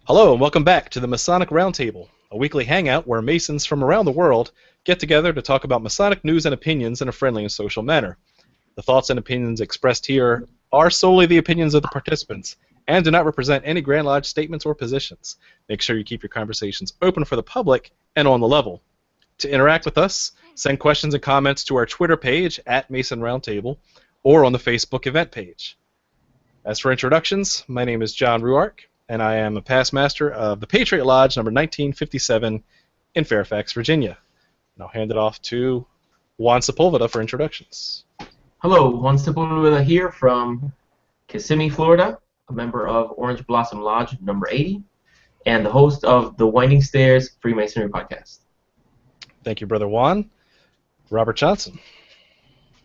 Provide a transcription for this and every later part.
Hello and welcome back to the Masonic Roundtable, a weekly hangout where Masons from around the world get together to talk about Masonic news and opinions in a friendly and social manner. The thoughts and opinions expressed here are solely the opinions of the participants and do not represent any Grand Lodge statements or positions. Make sure you keep your conversations open for the public and on the level. To interact with us, send questions and comments to our Twitter page at Mason Roundtable or on the Facebook event page. As for introductions, my name is John Ruark, and I am a past master of the Patriot Lodge number 1957 in Fairfax, Virginia. And I'll hand it off to Juan Sepulveda for introductions. Hello, Juan Sepulveda here from Kissimmee, Florida, a member of Orange Blossom Lodge number 80, and the host of the Winding Stairs Freemasonry podcast. Thank you, Brother Juan. Robert Johnson.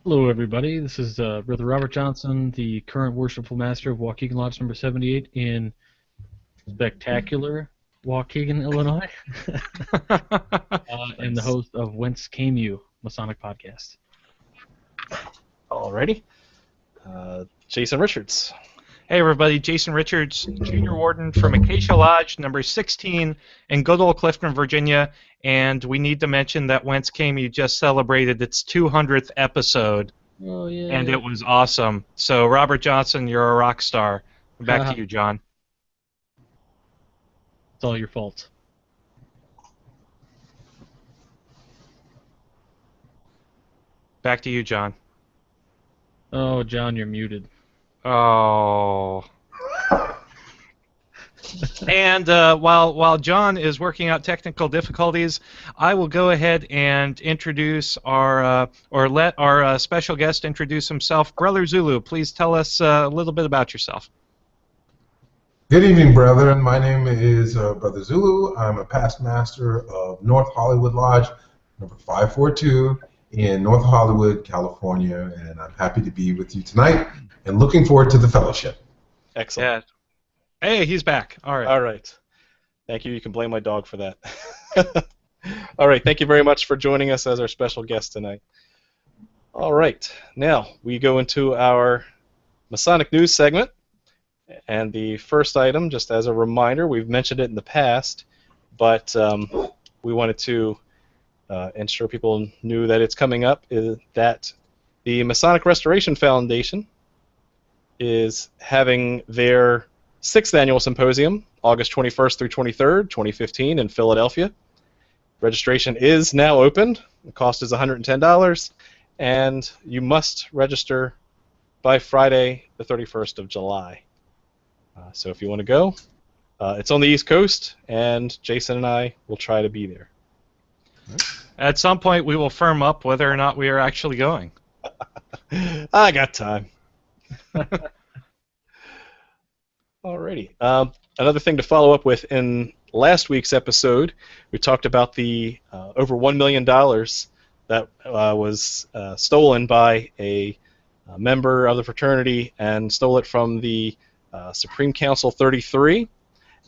Hello, everybody. This is Brother Robert Johnson, the current Worshipful Master of Waukegan Lodge number 78 in spectacular Waukegan, Illinois, and the host of Whence Came You, Masonic podcast. Alrighty. Jason Richards. Hey everybody, Jason Richards, Junior Warden from Acacia Lodge, number 16 in good old Clifton, Virginia, and we need to mention that Whence Came You just celebrated its 200th episode, Oh, yeah. and it was awesome. So Robert Johnson, you're a rock star. Back to you, John. It's all your fault. Back to you, John. Oh, John, you're muted. Oh. And while John is working out technical difficulties, I will go ahead and introduce our, or let our special guest introduce himself. Brother Zulu, please tell us a little bit about yourself. Good evening, brethren. My name is Brother Zulu. I'm a past master of North Hollywood Lodge, number 542 in North Hollywood, California, and I'm happy to be with you tonight and looking forward to the fellowship. Excellent. Yeah. Hey, he's back. All right. All right. Thank you. You can blame my dog for that. All right. Thank you very much for joining us as our special guest tonight. All right. Now we go into our Masonic news segment. And the first item, just as a reminder, we've mentioned it in the past, but we wanted to ensure people knew that it's coming up, is that the Masonic Restoration Foundation is having their 6th annual symposium, August 21st through 23rd, 2015, in Philadelphia. Registration is now open. The cost is $110, and you must register by Friday, the 31st of July. So if you want to go, it's on the East Coast, and Jason and I will try to be there. At some point, we will firm up whether or not we are actually going. I got time. Alrighty. Another thing to follow up with, in last week's episode, we talked about the over $1 million that was stolen by a member of the fraternity and stole it from the Supreme Council 33,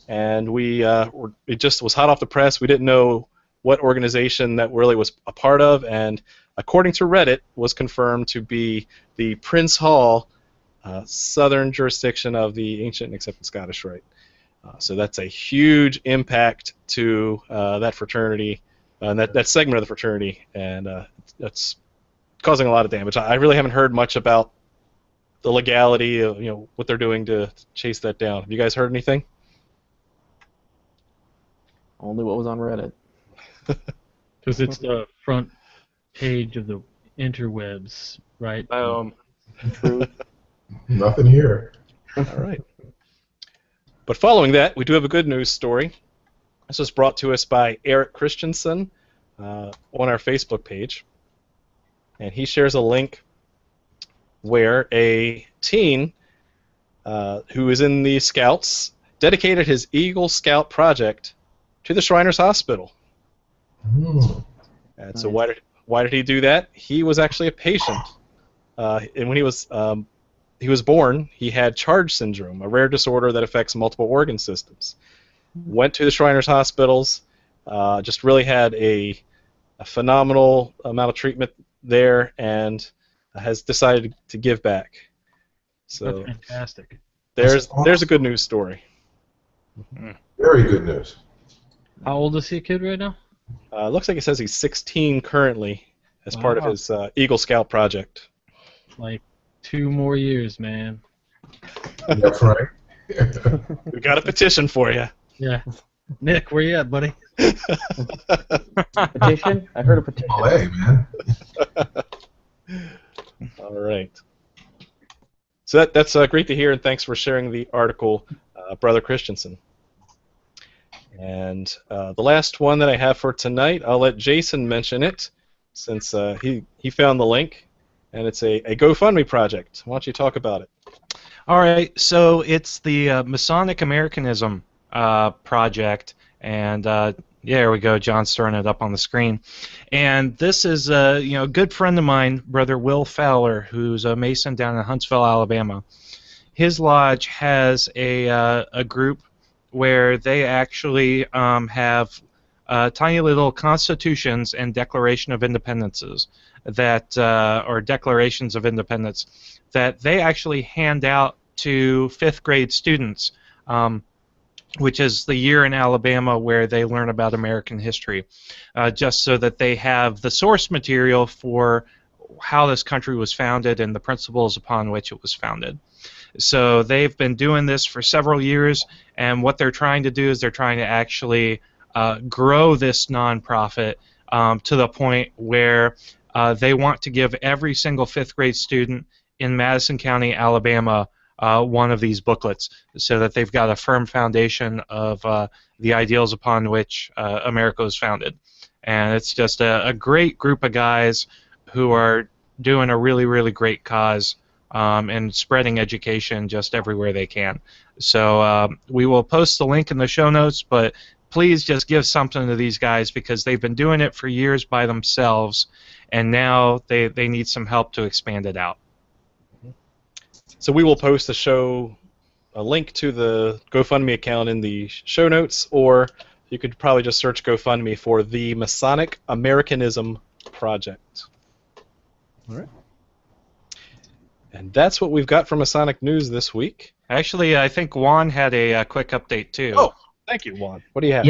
and it just was hot off the press. We didn't know what organization that really was a part of, and according to Reddit, was confirmed to be the Prince Hall Southern jurisdiction of the Ancient and Accepted Scottish Rite. So that's a huge impact to that fraternity, and that segment of the fraternity, and that's causing a lot of damage. I really haven't heard much about the legality of, what they're doing to chase that down. Have you guys heard anything? Only what was on Reddit. Because it's the front page of the interwebs, right? True. Nothing here. All right. But following that, we do have a good news story. This was brought to us by Eric Christensen on our Facebook page. And he shares a link where a teen who is in the Scouts dedicated his Eagle Scout project to the Shriners Hospital. Ooh. And so why did he do that? He was actually a patient, and when he was born, he had Charge syndrome, a rare disorder that affects multiple organ systems. Went to the Shriners Hospitals, just really had a phenomenal amount of treatment there, and has decided to give back. So That's fantastic. there's a good news story. Very good news. How old is he, kid, right now? Looks like it says he's 16 currently as part of Wow. his Eagle Scout project. Like 2 more years, man. That's right. We got a petition for you. Yeah. Nick, where you at, buddy? Petition? I heard a petition. Hey, man. All right. So that's great to hear, and thanks for sharing the article, Brother Christensen. And the last one that I have for tonight, I'll let Jason mention it, since he found the link, and it's a GoFundMe project. Why don't you talk about it? All right, so it's the Masonic Americanism project, and there we go. John's throwing it up on the screen, and this is a good friend of mine, Brother Will Fowler, who's a Mason down in Huntsville, Alabama. His lodge has a group where they actually have tiny little constitutions and Declaration of Independences that or declarations of independence that they actually hand out to 5th grade students, which is the year in Alabama where they learn about American history, just so that they have the source material for how this country was founded and the principles upon which it was founded. So they've been doing this for several years, and what they're trying to do is they're trying to actually grow this nonprofit to the point where they want to give every single 5th grade student in Madison County, Alabama, one of these booklets, so that they've got a firm foundation of the ideals upon which America was founded. And it's just a great group of guys who are doing a really, really great cause and spreading education just everywhere they can. So we will post the link in the show notes, but please just give something to these guys, because they've been doing it for years by themselves, and now they need some help to expand it out. So we will post a link to the GoFundMe account in the show notes, or you could probably just search GoFundMe for the Masonic Americanism Project. All right. And that's what we've got for Masonic News this week. Actually, I think Juan had a quick update too. Oh, thank you, Juan. What do you have?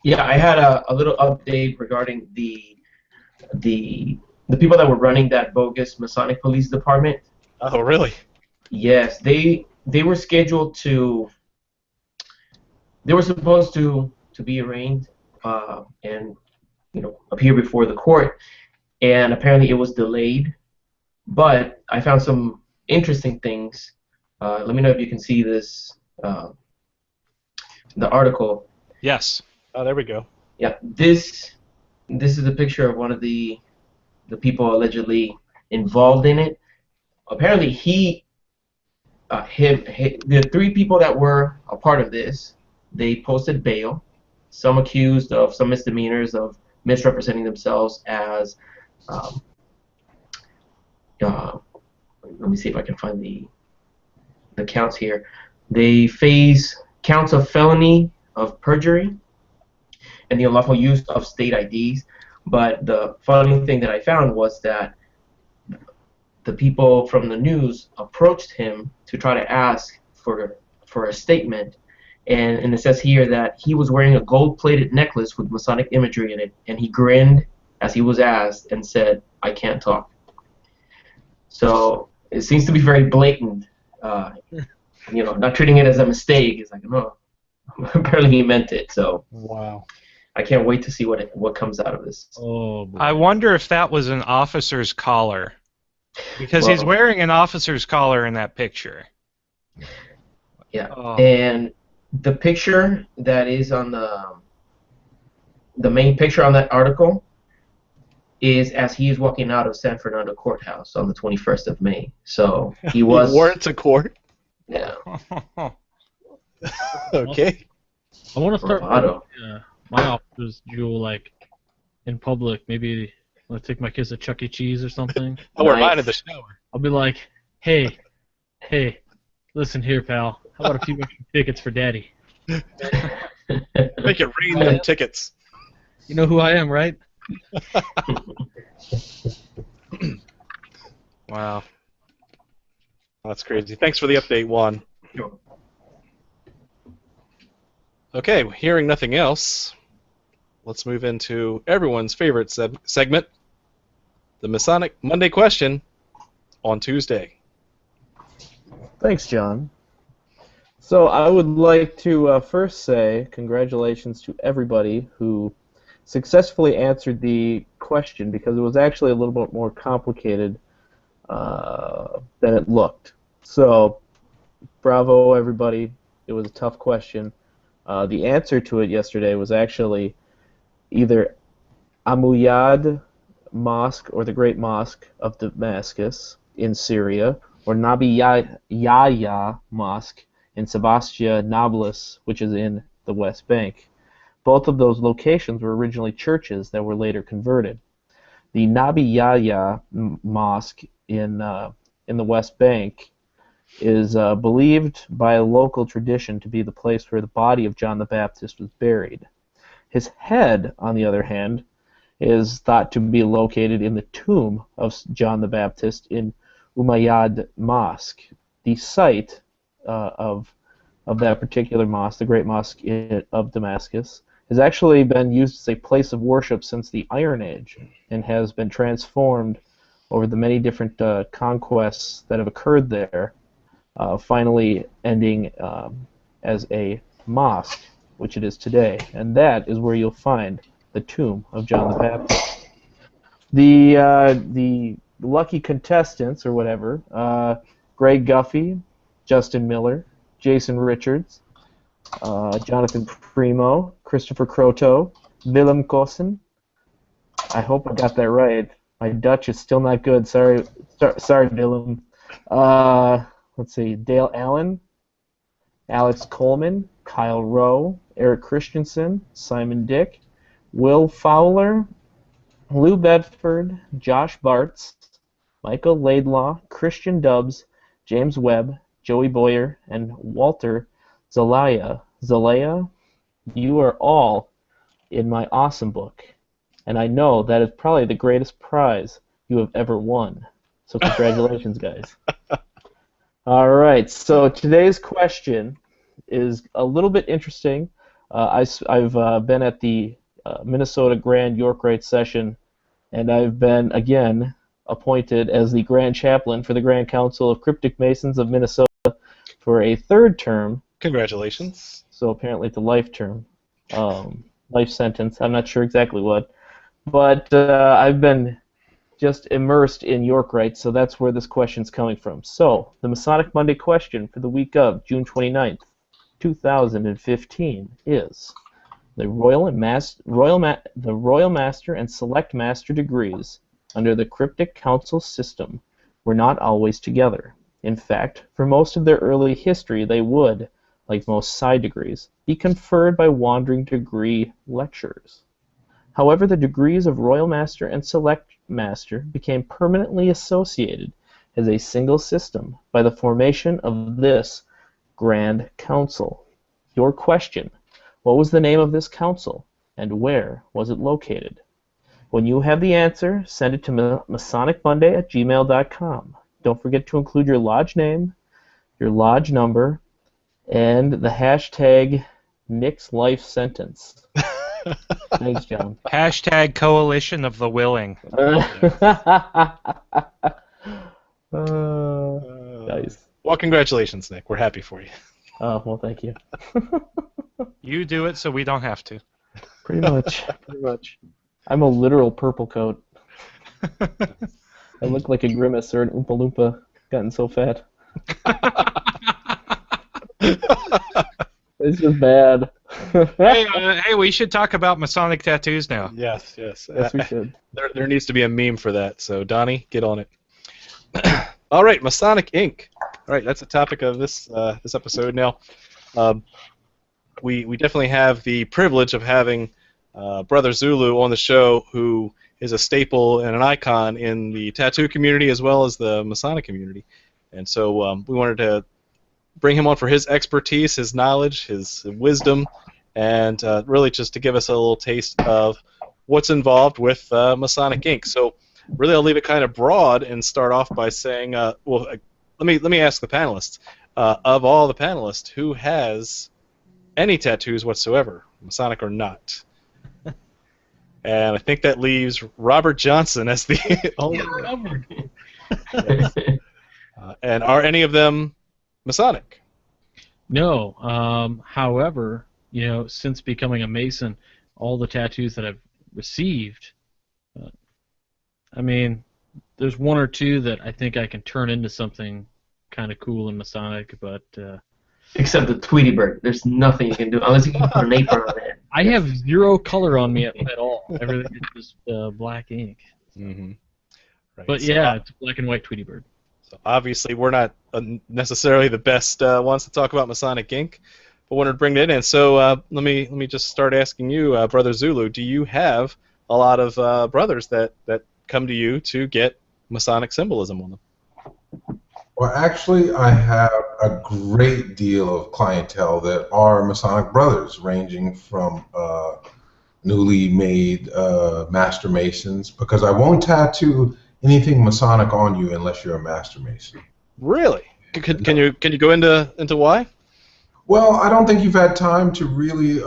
Yeah. I had a little update regarding the people that were running that bogus Masonic Police Department. Oh, really? Yes, they were scheduled to. They were supposed to be arraigned and appear before the court, and apparently it was delayed. But I found some interesting things. Let me know if you can see this, the article. Yes. Oh, there we go. Yeah, this is a picture of one of the people allegedly involved in it. Apparently, the 3 people that were a part of this, they posted bail. Some accused of some misdemeanors of misrepresenting themselves as. Let me see if I can find the counts here. They face counts of felony of perjury and the unlawful use of state IDs. But the funny thing that I found was that the people from the news approached him to try to ask for a statement, and it says here that he was wearing a gold-plated necklace with Masonic imagery in it, and he grinned as he was asked and said, "I can't talk." So it seems to be very blatant, not treating it as a mistake. It's like, no, apparently he meant it. So Wow. I can't wait to see what comes out of this. Oh, boy. I wonder if that was an officer's collar, because he's Well- wearing an officer's collar in that picture. Yeah, Oh. and the picture that is on the main picture on that article is as he is walking out of San Fernando Courthouse on the 21st of May. So he was. You wore it to court? Yeah. Okay. I want to start Bravado. my officers jewel, like, in public. Maybe let's take my kids to Chuck E. Cheese or something. I wear Nice. mine in the shower. I'll be like, hey, listen here, pal. How about a few extra tickets for Daddy? Make it rain them tickets. You know who I am, right? Wow. That's crazy. Thanks for the update, Juan. Sure. Okay, hearing nothing else, let's move into everyone's favorite segment, the Masonic Monday question on Tuesday. Thanks, John. So I would like to first say congratulations to everybody who successfully answered the question, because it was actually a little bit more complicated than it looked. So bravo, everybody. It was a tough question. The answer to it yesterday was actually either Amuyad Mosque, or the Great Mosque of Damascus in Syria, or Nabi Yahya Mosque in Sebastia Nablus, which is in the West Bank. Both of those locations were originally churches that were later converted. The Nabi Yahya Mosque in the West Bank is believed by a local tradition to be the place where the body of John the Baptist was buried. His head, on the other hand, is thought to be located in the tomb of John the Baptist in Umayyad Mosque. The site of that particular mosque, the Great Mosque of Damascus, has actually been used as a place of worship since the Iron Age, and has been transformed over the many different conquests that have occurred there, finally ending as a mosque, which it is today. And that is where you'll find the tomb of John the Baptist. The lucky contestants, or whatever, Greg Guffey, Justin Miller, Jason Richards, Jonathan Primo, Christopher Croto, Willem Kossen. I hope I got that right. My Dutch is still not good. Sorry, Willem. Let's see, Dale Allen, Alex Coleman, Kyle Rowe, Eric Christensen, Simon Dick, Will Fowler, Lou Bedford, Josh Bartz, Michael Laidlaw, Christian Dubbs, James Webb, Joey Boyer, and Walter Zelaya. Zelaya, you are all in my awesome book, and I know that is probably the greatest prize you have ever won. So congratulations, guys. All right, so today's question is a little bit interesting. I've been at the Minnesota Grand York Rite session, and I've been, again, appointed as the Grand Chaplain for the Grand Council of Cryptic Masons of Minnesota for a third term. Congratulations. So apparently it's a life term, life sentence. I'm not sure exactly what. But I've been just immersed in York Rite, so that's where this question's coming from. So, the Masonic Monday question for the week of June 29th, 2015 is: the Royal Master and Select Master degrees under the Cryptic Council system were not always together. In fact, for most of their early history, they would, like most side degrees, be conferred by wandering degree lecturers. However, the degrees of Royal Master and Select Master became permanently associated as a single system by the formation of this Grand Council. Your question: what was the name of this council, and where was it located? When you have the answer, send it to masonicmonday@gmail.com. Don't forget to include your lodge name, your lodge number, and the hashtag Nick's life sentence. Thanks, John. Hashtag Coalition of the Willing. Nice. Well, congratulations, Nick. We're happy for you. Oh, well, thank you. You do it so we don't have to. Pretty much. Pretty much. I'm a literal purple coat. I look like a Grimace or an Oompa Loompa, gotten so fat. It's just bad. Hey, we should talk about Masonic tattoos now. Yes, yes. Yes, we should. There needs to be a meme for that, so Donnie, get on it. All right, Masonic Ink. All right, that's the topic of this episode now. We definitely have the privilege of having Brother Zulu on the show, who is a staple and an icon in the tattoo community as well as the Masonic community. And so we wanted to bring him on for his expertise, his knowledge, his wisdom, and really just to give us a little taste of what's involved with Masonic Ink. So really I'll leave it kind of broad and start off by saying, let me ask the panelists. Of all the panelists, who has any tattoos whatsoever, Masonic or not. And I think that leaves Robert Johnson as the only Covered. Yes. And are any of them Masonic? No. However, since becoming a Mason, all the tattoos that I've received, I mean, there's one or two that I think I can turn into something kind of cool and Masonic, but Except the Tweety Bird. There's nothing you can do unless you can put an apron on it. I have zero color on me at all. Everything is just black ink. Mm-hmm. Right. But So, yeah, it's a black and white Tweety Bird. so obviously we're not necessarily the best ones to talk about Masonic Ink, but wanted to bring that in. So let me just start asking you, Brother Zulu, do you have a lot of brothers that come to you to get Masonic symbolism on them? Well, actually, I have a great deal of clientele that are Masonic brothers, ranging from newly made Master Masons, because I won't tattoo anything Masonic on you unless you're a Master Mason. Really? Can you go into why? Well, I don't think you've had time to really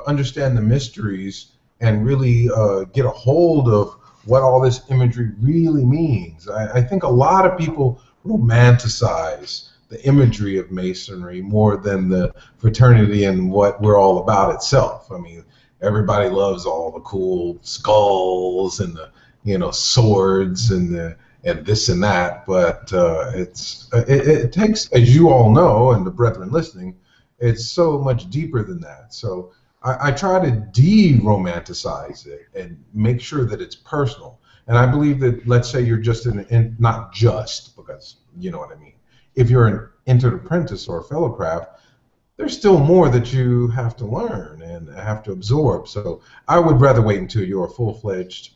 understand the mysteries and really get a hold of what all this imagery really means. I think a lot of people romanticize the imagery of Masonry more than the fraternity and what we're all about itself. I mean, everybody loves all the cool skulls and the swords and this and that, but it takes, as you all know, and the brethren listening, it's so much deeper than that. So I try to de-romanticize it and make sure that it's personal. And I believe that, let's say you're just not just, because you know what I mean. If you're an entered apprentice or a fellow craft, there's still more that you have to learn and have to absorb. So I would rather wait until you're a full-fledged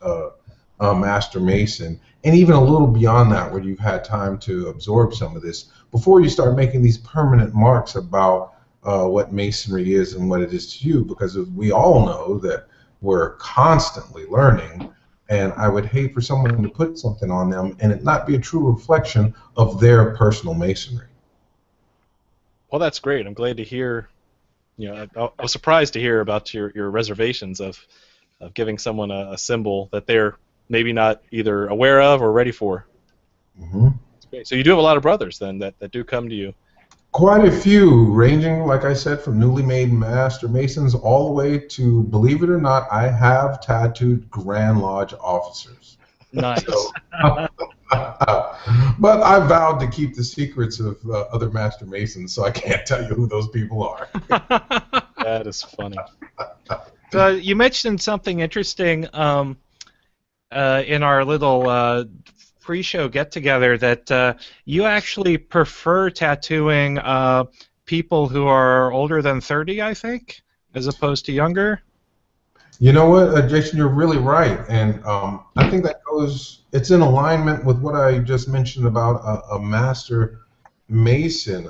Master Mason, and even a little beyond that, where you've had time to absorb some of this, before you start making these permanent marks about what Masonry is and what it is to you, because we all know that we're constantly learning, and I would hate for someone to put something on them and it not be a true reflection of their personal Masonry. Well, that's great. I'm glad to hear. I was surprised to hear about your reservations of giving someone a symbol that they're maybe not either aware of or ready for. Mm-hmm. That's great. So you do have a lot of brothers then that do come to you. Quite a few, ranging, like I said, from newly made Master Masons all the way to, believe it or not, I have tattooed Grand Lodge officers. Nice. So, but I vowed to keep the secrets of other Master Masons, so I can't tell you who those people are. That is funny. So you mentioned something interesting in our little pre-show get-together, that you actually prefer tattooing people who are older than 30, I think, as opposed to younger. You know what, Jason, you're really right, and I think that it's in alignment with what I just mentioned about a Master Mason.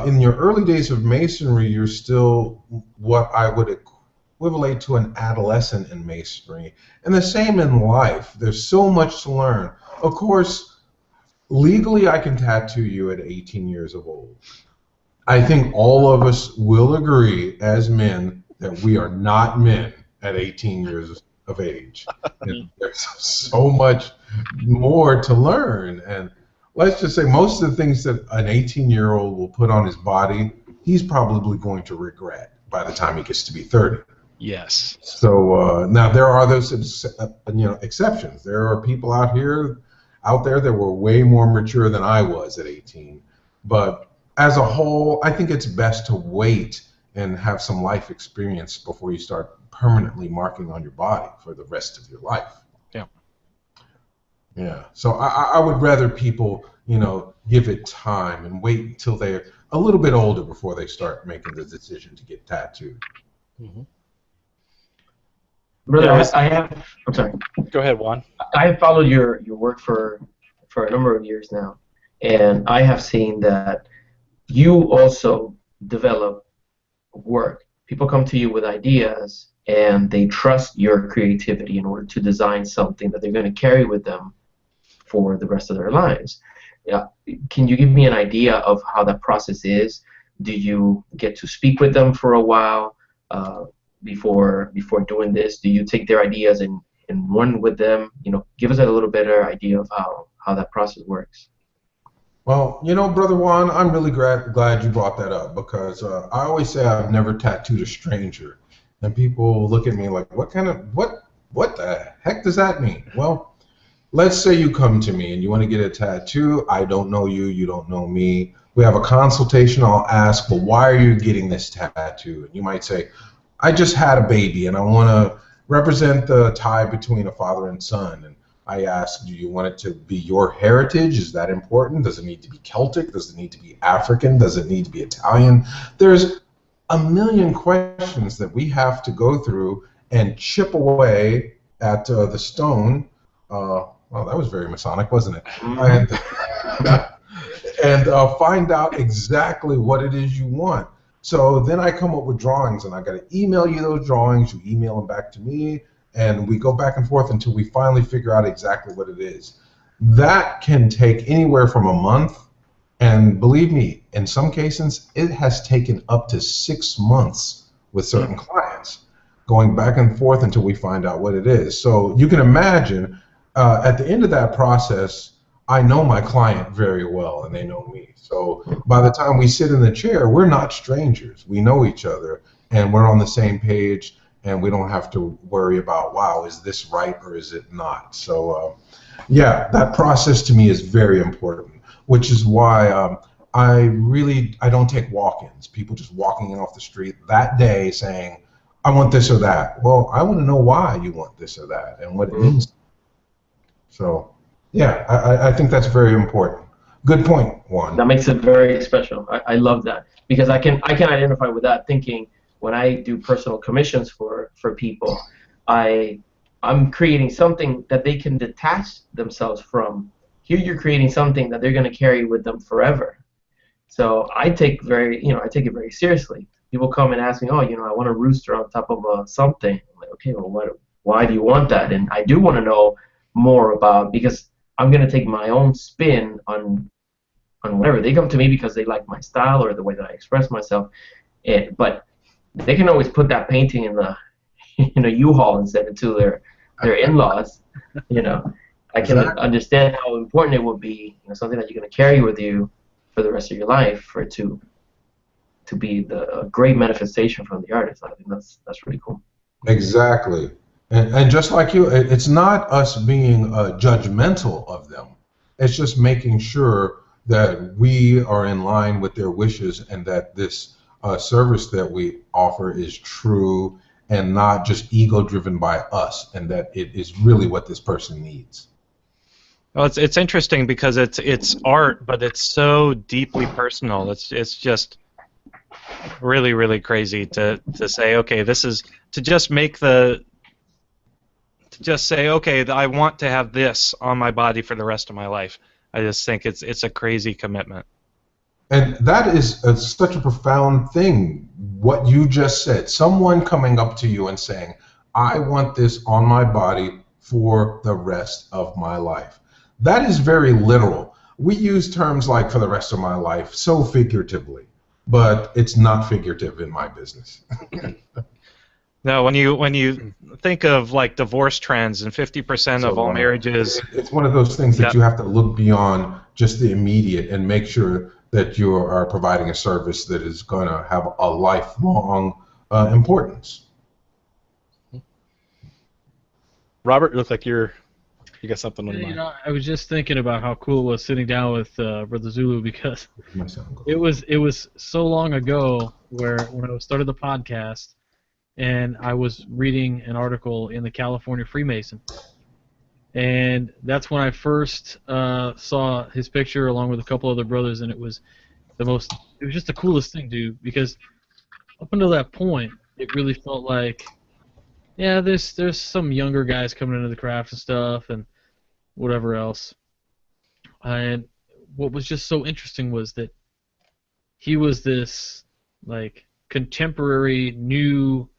In your early days of Masonry, you're still what I would equivalent to an adolescent in Masonry, and the same in life. There's so much to learn. Of course, legally I can tattoo you at 18 years of old. I think all of us will agree as men that we are not men at 18 years of age. And there's so much more to learn. And let's just say most of the things that an 18-year-old will put on his body, he's probably going to regret by the time he gets to be 30. Yes. So now there are those exceptions. There are people out there that were way more mature than I was at 18. But as a whole, I think it's best to wait and have some life experience before you start permanently marking on your body for the rest of your life. Yeah. Yeah. So I would rather people, give it time and wait until they're a little bit older before they start making the decision to get tattooed. Mm-hmm. Brother, Yeah, I'm sorry. Go ahead, Juan. I have followed your work for a number of years now, and I have seen that you also develop work. People come to you with ideas, and they trust your creativity in order to design something that they're going to carry with them for the rest of their lives. Can you give me an idea of how that process is? Do you get to speak with them for a while before doing this? Do you take their ideas and run with them? Give us a little better idea of how that process works. Well, Brother Juan, I'm really glad you brought that up because I always say I've never tattooed a stranger, and people look at me like, what the heck does that mean? Well, let's say you come to me and you want to get a tattoo. I don't know you, you don't know me. We have a consultation. I'll ask, well, why are you getting this tattoo? And you might say, I just had a baby and I want to represent the tie between a father and son. And I ask, do you want it to be your heritage? Is that important? Does it need to be Celtic? Does it need to be African? Does it need to be Italian? There's a million questions that we have to go through and chip away at the stone. Well, that was very Masonic, wasn't it? And find out exactly what it is you want. So then I come up with drawings, and I got to email you those drawings. You email them back to me, and we go back and forth until we finally figure out exactly what it is. That can take anywhere from a month, and believe me, in some cases, it has taken up to 6 months with certain clients, going back and forth until we find out what it is. So you can imagine, at the end of that process, I know my client very well, and they know me. So by the time we sit in the chair, we're not strangers. We know each other, and we're on the same page, and we don't have to worry about, wow, is this right or is it not? So, yeah, that process to me is very important, which is why I don't take walk-ins. People just walking in off the street that day saying, I want this or that. Well, I want to know why you want this or that and what it means. So, yeah, I think that's very important. Good point, Juan. That makes it very special. I love that because I can identify with that thinking when I do personal commissions for people, I'm creating something that they can detach themselves from. Here you're creating something that they're going to carry with them forever. So I take it very seriously. People come and ask me, oh, I want a rooster on top of something. I'm like, okay, well, why do you want that? And I do want to know more about, because I'm going to take my own spin on whatever. They come to me because they like my style or the way that I express myself. But they can always put that painting in a U-Haul and send it to their in-laws. I can understand how important it would be, something that you're going to carry with you for the rest of your life, for it to be a great manifestation from the artist. I think that's really cool. Exactly. And just like you, it's not us being judgmental of them. It's just making sure that we are in line with their wishes and that this service that we offer is true and not just ego-driven by us, and that it is really what this person needs. Well, it's interesting because it's art, but it's so deeply personal. It's just really, really crazy to say, okay, this is to just say, okay, I want to have this on my body for the rest of my life. I just think it's a crazy commitment. And that is such a profound thing, what you just said. Someone coming up to you and saying, I want this on my body for the rest of my life. That is very literal. We use terms like for the rest of my life so figuratively, but it's not figurative in my business. No, when you think of like divorce trends and 50% of all marriages, it's one of those things that you have to look beyond just the immediate and make sure that you are providing a service that is going to have a lifelong importance. Robert, it looks like you got something on your mind. I was just thinking about how cool it was sitting down with Brother Zulu, because it was so long ago when I started the podcast, and I was reading an article in the California Freemason, and that's when I first saw his picture along with a couple other brothers, and it was just the coolest thing, dude, because up until that point, it really felt like, yeah, there's some younger guys coming into the craft and stuff and whatever else. And what was just so interesting was that he was this like contemporary new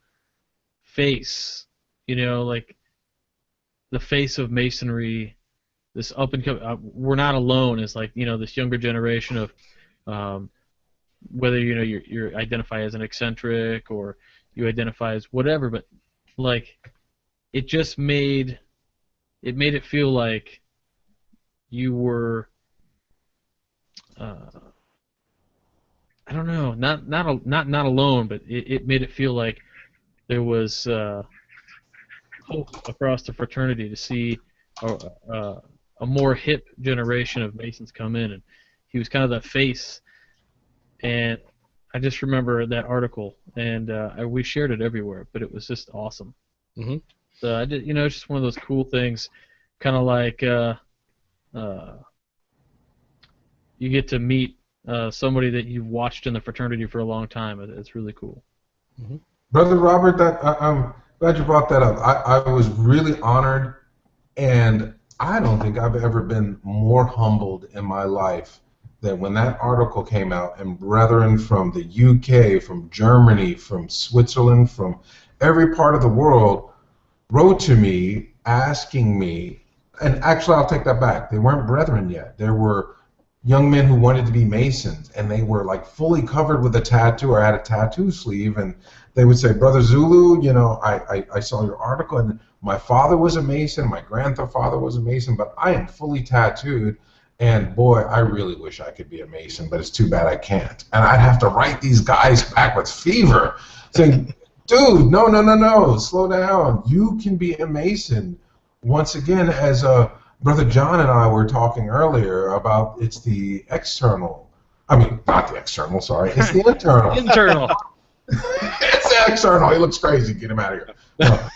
face, like the face of Masonry, this up and coming. We're not alone as like this younger generation of whether you identify as an eccentric or you identify as whatever, but like it just made it feel like you were I don't know, not alone, but it made it feel like there was hope across the fraternity to see a more hip generation of Masons come in, and he was kind of the face. And I just remember that article, and we shared it everywhere, but it was just awesome. Mm-hmm. So I did, it's just one of those cool things, kind of like you get to meet somebody that you've watched in the fraternity for a long time. It's really cool. Mm-hmm. Brother Robert, I'm glad you brought that up. I was really honored, and I don't think I've ever been more humbled in my life than when that article came out and brethren from the UK, from Germany, from Switzerland, from every part of the world wrote to me asking me, and actually I'll take that back. They weren't brethren yet. There were young men who wanted to be Masons, and they were like fully covered with a tattoo or had a tattoo sleeve, and they would say, Brother Zulu, I saw your article, and my father was a Mason, my grandfather was a Mason, but I am fully tattooed, and boy, I really wish I could be a Mason, but it's too bad I can't. And I'd have to write these guys back with fever, saying, dude, no, slow down. You can be a Mason. Once again, as Brother John and I were talking earlier about, it's the external. I mean, not the external, sorry. It's the internal. Internal. It's the external. He looks crazy. Get him out of here. No.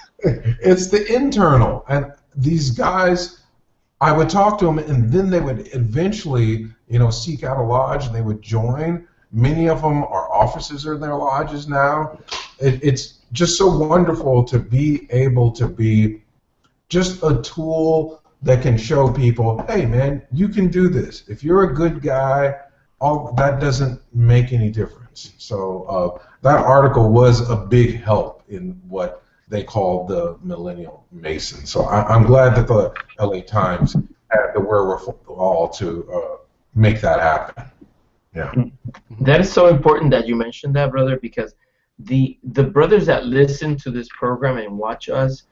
It's the internal. And these guys, I would talk to them, and then they would eventually, seek out a lodge, and they would join. Many of them are officers in their lodges now. It's just so wonderful to be able to be just a tool that can show people, hey, man, you can do this. If you're a good guy, all that doesn't make any difference. So that article was a big help in what they called the Millennial Mason. So I'm glad that the LA Times had the wherewithal to make that happen. Yeah. That is so important that you mentioned that, brother, because the brothers that listen to this program and watch us,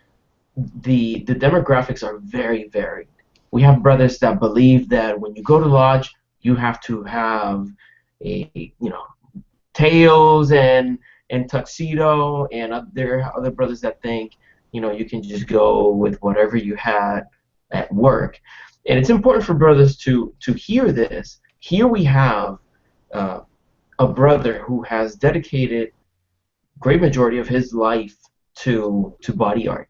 the demographics are very varied. We have brothers that believe that when you go to lodge, you have to have a tails and tuxedo, and there are other brothers that think you can just go with whatever you had at work. And it's important for brothers to hear this. Here we have a brother who has dedicated great majority of his life to body art,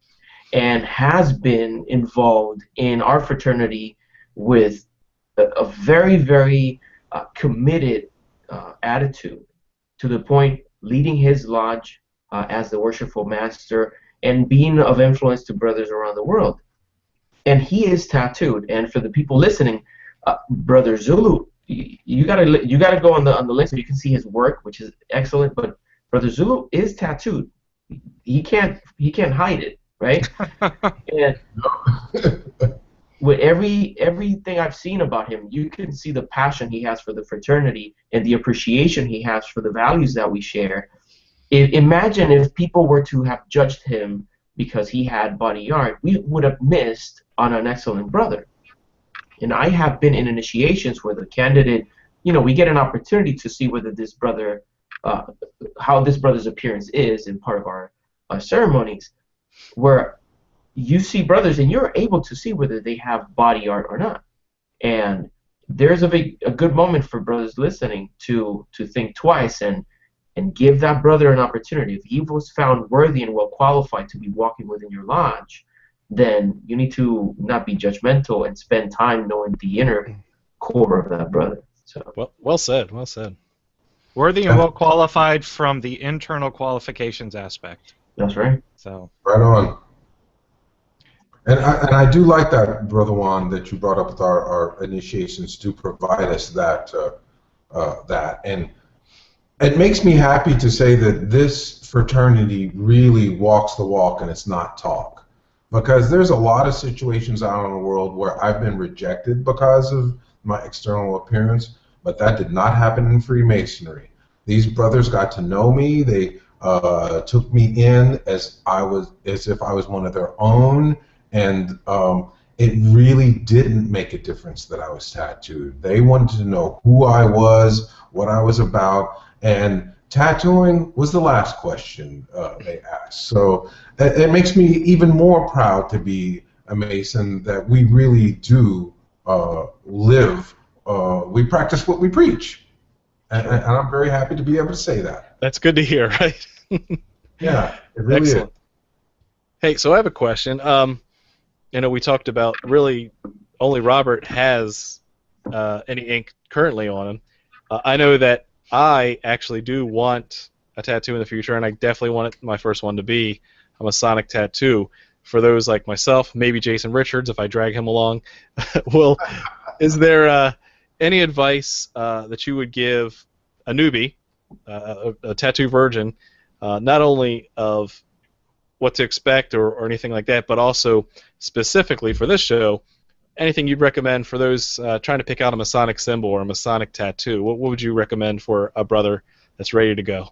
and has been involved in our fraternity with a very, very committed attitude, to the point leading his lodge as the worshipful master and being of influence to brothers around the world. And he is tattooed. And for the people listening, Brother Zulu, you gotta go on the link so you can see his work, which is excellent. But Brother Zulu is tattooed. He can't hide it, right? And with everything I've seen about him, you can see the passion he has for the fraternity and the appreciation he has for the values that we share. Imagine if people were to have judged him because he had body art, we would have missed on an excellent brother. And I have been in initiations where the candidate, we get an opportunity to see whether this brother, how this brother's appearance is in part of our ceremonies, where you see brothers and you're able to see whether they have body art or not. And there's a good moment for brothers listening to think twice and give that brother an opportunity. If he was found worthy and well qualified to be walking within your lodge, then you need to not be judgmental and spend time knowing the inner core of that brother. So well said. Well said. Worthy and well qualified from the internal qualifications aspect. That's right. So right on. And I do like that, Brother Juan, that you brought up with our initiations to provide us that and it makes me happy to say that this fraternity really walks the walk and it's not talk, because there's a lot of situations out in the world where I've been rejected because of my external appearance, but that did not happen in Freemasonry. These brothers got to know me. They took me in as if I was one of their own, and it really didn't make a difference that I was tattooed. They wanted to know who I was, what I was about, and tattooing was the last question they asked. So it makes me even more proud to be a Mason, that we really do live, we practice what we preach. And I'm very happy to be able to say that. That's good to hear, right? Yeah, it really Excellent. is. Hey, so I have a question. We talked about really only Robert has any ink currently on him. I know that I actually do want a tattoo in the future, and I definitely want my first one to be a Masonic tattoo. For those like myself, maybe Jason Richards, if I drag him along, is there any advice that you would give a newbie, a tattoo virgin, not only of what to expect or anything like that, but also specifically for this show, anything you'd recommend for those trying to pick out a Masonic symbol or a Masonic tattoo? What would you recommend for a brother that's ready to go?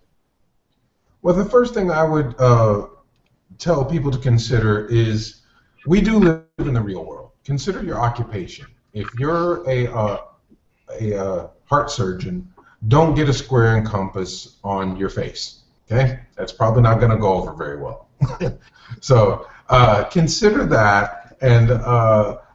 Well, the first thing I would tell people to consider is we do live in the real world. Consider your occupation. If you're a heart surgeon, don't get a square and compass on your face. Okay, that's probably not going to go over very well. So consider that, and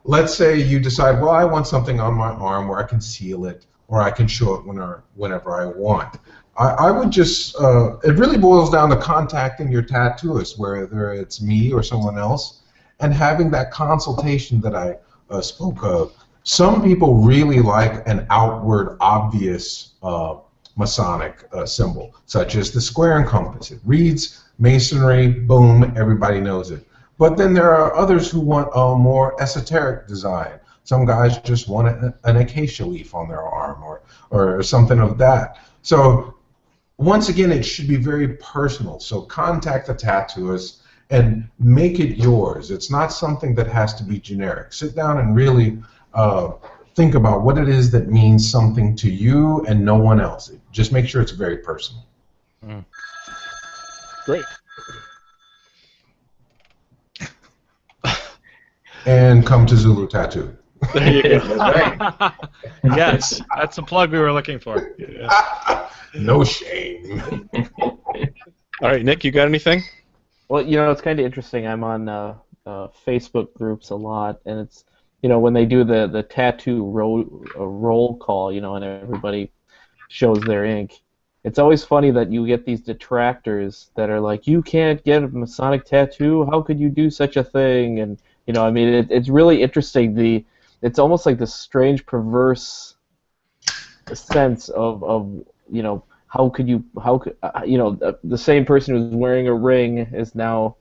let's say you decide, well, I want something on my arm where I can seal it or I can show it whenever I want. I would just, it really boils down to contacting your tattooist, whether it's me or someone else, and having that consultation that I spoke of. Some people really like an outward, obvious Masonic symbol, such as the square and compass. It reads Masonry, boom, everybody knows it. But then there are others who want a more esoteric design. Some guys just want an acacia leaf on their arm or something of that. So once again, it should be very personal. So contact the tattooist and make it yours. It's not something that has to be generic. Sit down and really think about what it is that means something to you and no one else. Just make sure it's very personal. Mm. Great. And come to Zulu Tattoo. There you go. Yes, that's the plug we were looking for. Yeah. No shame. All right, Nick, you got anything? Well, it's kind of interesting. I'm on Facebook groups a lot, and it's when they do the tattoo roll call, and everybody shows their ink. It's always funny that you get these detractors that are like, you can't get a Masonic tattoo. How could you do such a thing? And it's really interesting. It's almost like this strange, perverse sense of how could the same person who's wearing a ring is now,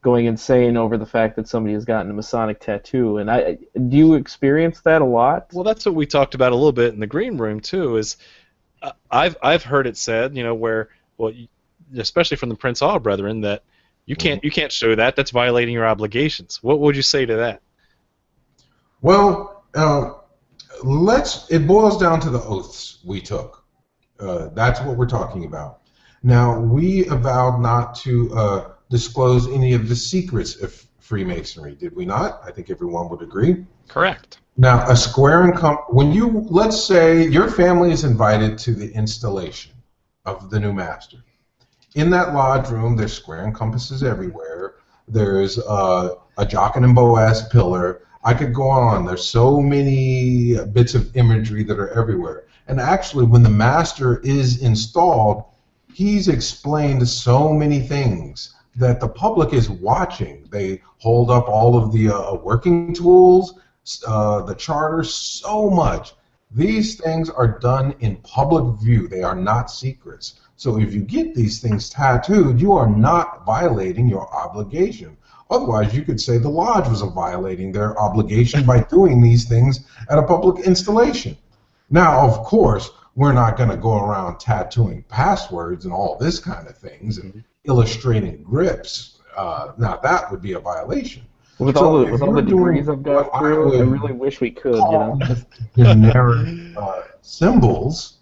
going insane over the fact that somebody has gotten a Masonic tattoo. And do you experience that a lot? Well, that's what we talked about a little bit in the green room too. Is I've heard it said, where especially from the Prince Hall Brethren, that you can't show that. That's violating your obligations. What would you say to that? Well, it boils down to the oaths we took. That's what we're talking about. Now, we avowed not to disclose any of the secrets of Freemasonry, did we not? I think everyone would agree. Correct. Now, a square and let's say your family is invited to the installation of the new master. In that lodge room, there's square and compasses everywhere. There's a Jachin and Boaz pillar. I could go on. There's so many bits of imagery that are everywhere. And actually, when the master is installed, he's explained so many things that the public is watching. They hold up all of the working tools, the charter, so much. These things are done in public view. They are not secrets. So if you get these things tattooed, you are not violating your obligation. Otherwise, you could say the lodge was violating their obligation by doing these things at a public installation. Now, of course, we're not going to go around tattooing passwords and all this kind of things and illustrating grips. Now, that would be a violation. With all the degrees I've got through, I really wish we could. Generic symbols.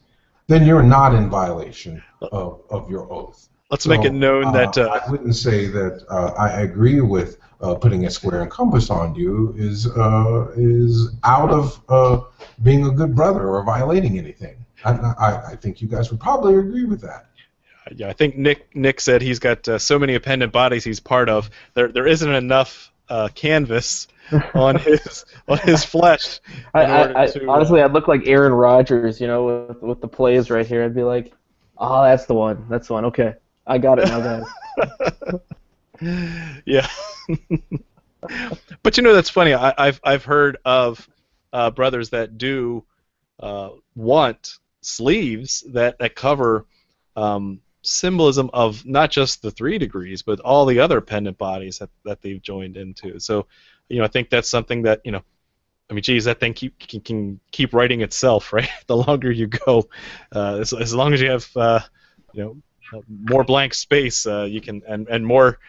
then you're not in violation of your oath. Let's make it known that I wouldn't say that I agree with putting a square and compass on you is out of being a good brother or violating anything. I think you guys would probably agree with that. yeah, I think Nick said he's got so many appendant bodies he's part of. There isn't enough canvas on his flesh. Honestly, I'd look like Aaron Rodgers, with the plays right here. I'd be like, oh, that's the one. That's the one. Okay, I got it now, guys. Yeah. But that's funny. I've heard of brothers that do want sleeves that cover symbolism of not just the 3 degrees, but all the other pendant bodies that they've joined into. So, I think that's something that I mean, geez, that thing can keep writing itself, right? The longer you go, as long as you have more blank space, you can and more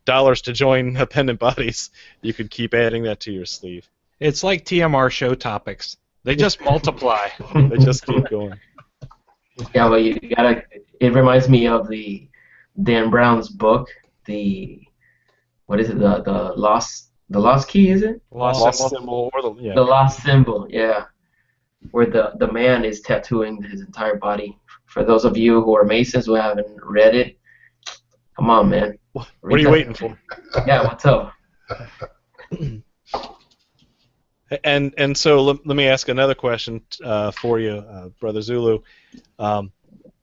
dollars to join pendant bodies, you could keep adding that to your sleeve. It's like TMR show topics. They just multiply. They just keep going. Yeah, well, you gotta. It reminds me of the Dan Brown's book. What is it? The lost key, is it? Lost symbol, or the lost symbol. Yeah, where the man is tattooing his entire body. For those of you who are Masons who haven't read it, come on, man. What are you waiting for? Yeah, what's up? And so let me ask another question for you, Brother Zulu.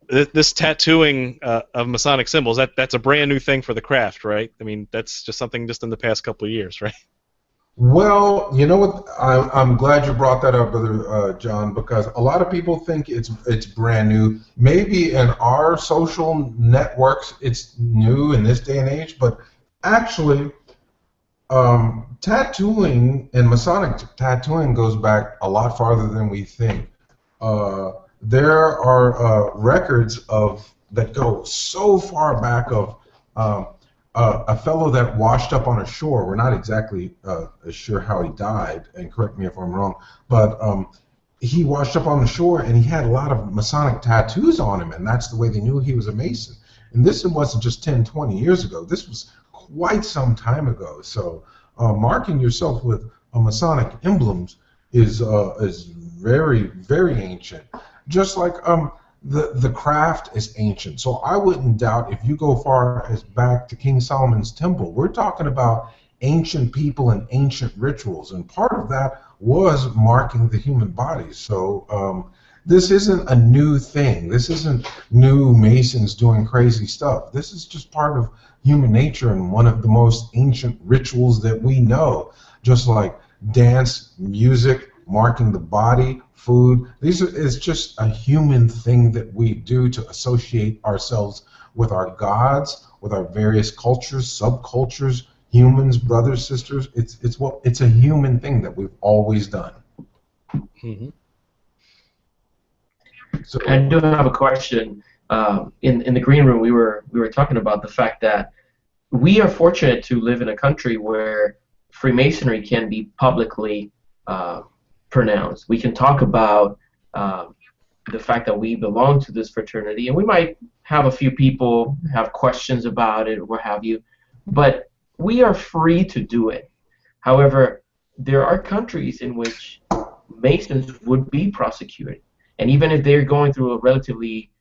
This tattooing of Masonic symbols, that's a brand new thing for the craft, right? I mean, that's just something just in the past couple of years, right? Well, you know what? I'm glad you brought that up, Brother John, because a lot of people think it's brand new. Maybe in our social networks it's new in this day and age, but actually, tattooing and Masonic tattooing goes back a lot farther than we think. There are records that go so far back of a fellow that washed up on a shore. We're not exactly sure how he died, and correct me if I'm wrong, but he washed up on the shore and he had a lot of Masonic tattoos on him, and that's the way they knew he was a Mason. And this wasn't just 10, 20 years ago. This was quite some time ago. So marking yourself with a Masonic emblems is very, very ancient. Just like the craft is ancient. So I wouldn't doubt if you go far as back to King Solomon's temple. We're talking about ancient people and ancient rituals, and part of that was marking the human body. So this isn't a new thing. This isn't new Masons doing crazy stuff. This is just part of human nature and one of the most ancient rituals that we know, just like dance, music, marking the body, food. It's just a human thing that we do to associate ourselves with our gods, with our various cultures, subcultures, humans, brothers, sisters. It's a human thing that we've always done. Mm-hmm. So I do have a question. In the green room, we were talking about the fact that we are fortunate to live in a country where Freemasonry can be publicly pronounced. We can talk about the fact that we belong to this fraternity, and we might have a few people have questions about it or what have you, but we are free to do it. However, there are countries in which Masons would be prosecuted, and even if they're going through a relatively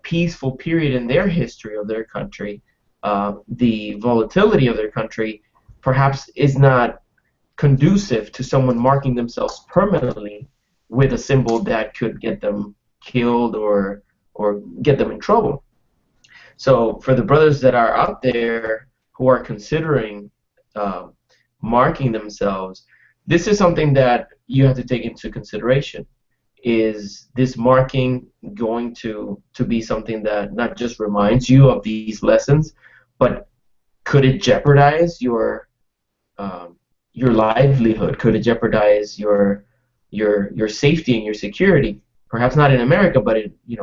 peaceful period in their history of their country, the volatility of their country perhaps is not conducive to someone marking themselves permanently with a symbol that could get them killed or get them in trouble. So for the brothers that are out there who are considering marking themselves, this is something that you have to take into consideration. Is this marking going to be something that not just reminds you of these lessons, but could it jeopardize your livelihood? Could it jeopardize your safety and your security? Perhaps not in America, but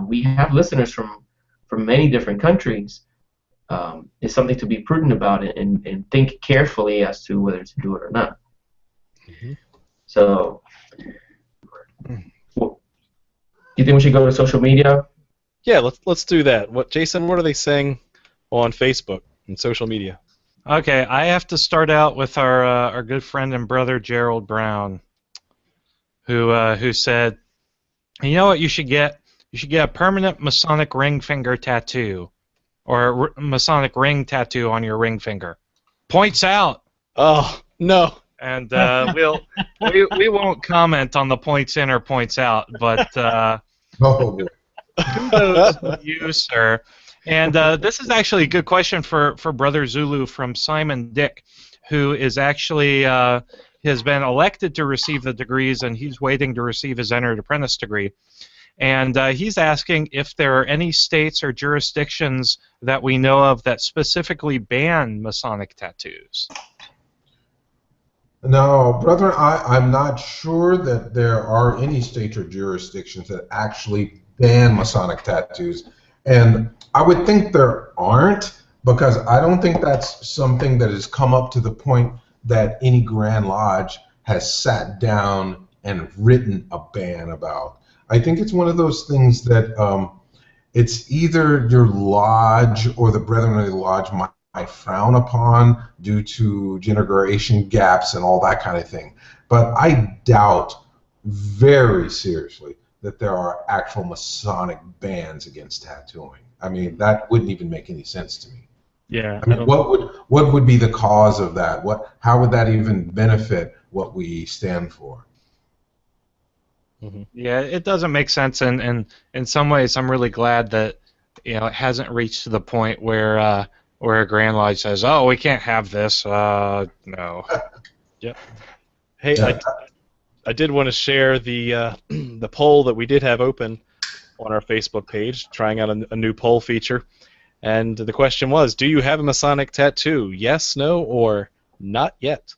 we have listeners from many different countries. It's something to be prudent about it and think carefully as to whether to do it or not. Mm-hmm. So, well, you think we should go to social media? Yeah, let's do that. Jason? What are they saying on Facebook and social media? Okay, I have to start out with our good friend and brother Gerald Brown, who said, you know what you should get? You should get a permanent Masonic ring finger tattoo, or a Masonic ring tattoo on your ring finger. Points out. Oh no. And we won't comment on the points in or points out, but Oh, kudos to you, sir. And this is actually a good question for Brother Zulu from Simon Dick, who is actually has been elected to receive the degrees, and he's waiting to receive his entered apprentice degree. And he's asking if there are any states or jurisdictions that we know of that specifically ban Masonic tattoos. no, brethren, I'm not sure that there are any states or jurisdictions that actually ban Masonic tattoos. And I would think there aren't, because I don't think that's something that has come up to the point that any Grand Lodge has sat down and written a ban about. I think it's one of those things that it's either your lodge or the brethren of the lodge might frown upon due to generation gaps and all that kind of thing. But I doubt very seriously that there are actual Masonic bans against tattooing. I mean, that wouldn't even make any sense to me. Yeah. I mean, what would be the cause of that? How would that even benefit what we stand for? Yeah, it doesn't make sense, and in some ways, I'm really glad that it hasn't reached to the point where a Grand Lodge says, "Oh, we can't have this." No. Yep. Hey, Yeah. I did want to share the the poll that we did have open on our Facebook page, trying out a new poll feature, and the question was, do you have a Masonic tattoo? Yes, no, or not yet?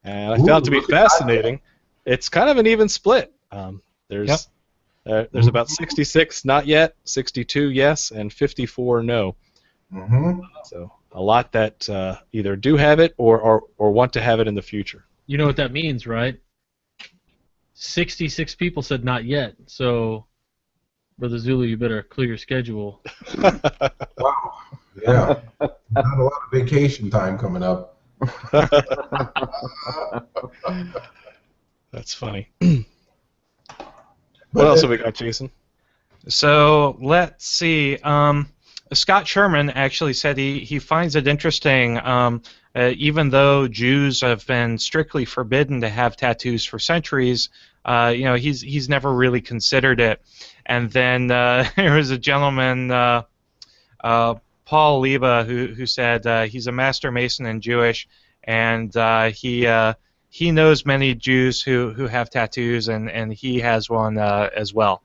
And I found it to be Look at that. fascinating. It's kind of an even split. There's about 66 not yet, 62 yes, and 54 no. Mm-hmm. So a lot that either do have it or want to have it in the future. You know what that means, right? 66 people said not yet. So, Brother Zulu, you better clear your schedule. Wow. Yeah. Not a lot of vacation time coming up. That's funny. What else have we got, Jason? So let's see. Scott Sherman actually said he finds it interesting, even though Jews have been strictly forbidden to have tattoos for centuries. He's never really considered it. And then there was a gentleman, Paul Leba, who said he's a Master Mason and Jewish, and he knows many Jews who have tattoos, and he has one as well.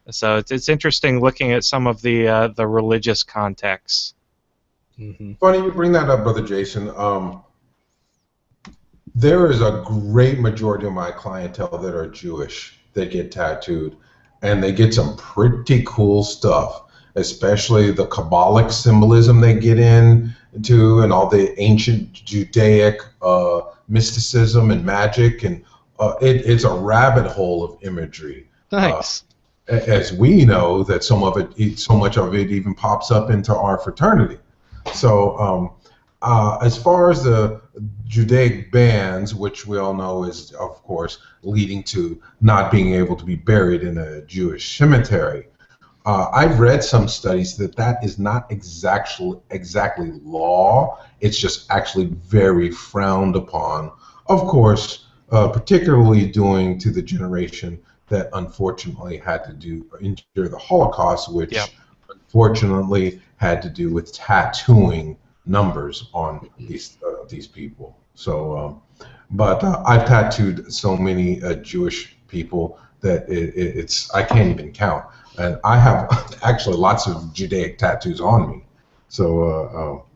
So it's interesting looking at some of the religious contexts. Mm-hmm. Funny you bring that up, Brother Jason. There is a great majority of my clientele that are Jewish that get tattooed, and they get some pretty cool stuff, especially the Kabbalic symbolism they get into and all the ancient Judaic mysticism and magic, and it's a rabbit hole of imagery. Nice. As we know that so much of it even pops up into our fraternity. So as far as the Judaic bans, which we all know is, of course, leading to not being able to be buried in a Jewish cemetery, I've read some studies that is not exactly law. It's just actually very frowned upon. Of course, particularly due to the generation that unfortunately had to endure the Holocaust, which unfortunately had to do with tattooing numbers on these people. So, but I've tattooed so many Jewish people that it's I can't even count, and I have actually lots of Judaic tattoos on me. So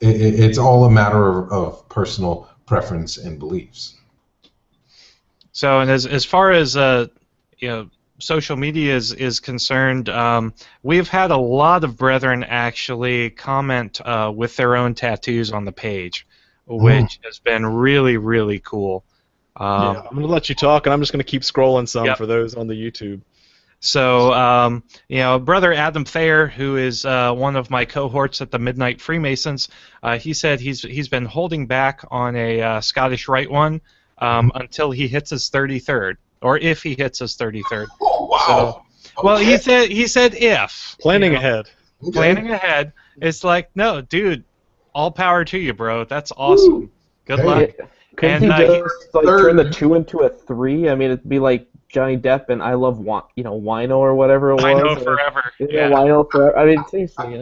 it's all a matter of personal preference and beliefs. So, and as far as social media is concerned, we've had a lot of brethren actually comment with their own tattoos on the page, which has been really, really cool. I'm going to let you talk, and I'm just going to keep scrolling some Yep. for those on the YouTube. So, Brother Adam Thayer, who is one of my cohorts at the Midnight Freemasons, he said he's been holding back on a Scottish Rite one until he hits his 33rd, or if he hits his 33rd. Oh wow! So, well, he said if Planning ahead. Okay. planning ahead. It's like, no, dude, all power to you, bro. That's awesome. Woo. Good Hey. luck. Couldn't And, he just like third- turn the 2 into a 3? I mean, it'd be like Johnny Depp and I Love Wino or whatever it was. I know or- forever. Yeah, Yeah. Wino forever. I mean, seriously,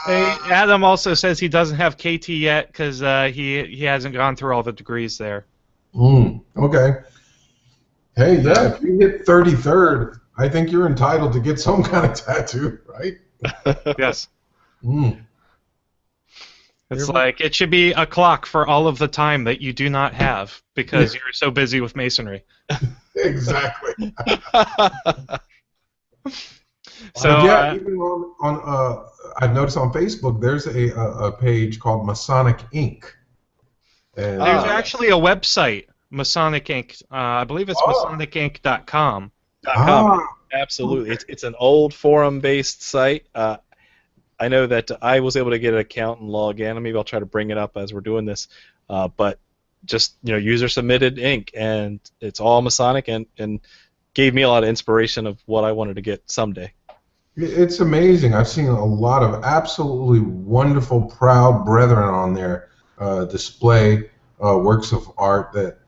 Hey, Adam also says he doesn't have KT yet because he hasn't gone through all the degrees there. Okay. Hey, yeah, if you hit 33rd, I think you're entitled to get some kind of tattoo, right? Yes. Mm. It's like it should be a clock for all of the time that you do not have because you're so busy with masonry. Exactly. So yeah, even on I've noticed on Facebook there's a page called Masonic Ink. And, there's actually a website, Masonic Ink. I believe it's MasonicInk.com. Absolutely. It's an old forum-based site. I know that I was able to get an account and log in. Maybe I'll try to bring it up as we're doing this. But just, user-submitted ink, and it's all Masonic, and gave me a lot of inspiration of what I wanted to get someday. It's amazing. I've seen a lot of absolutely wonderful, proud brethren on there display works of art that.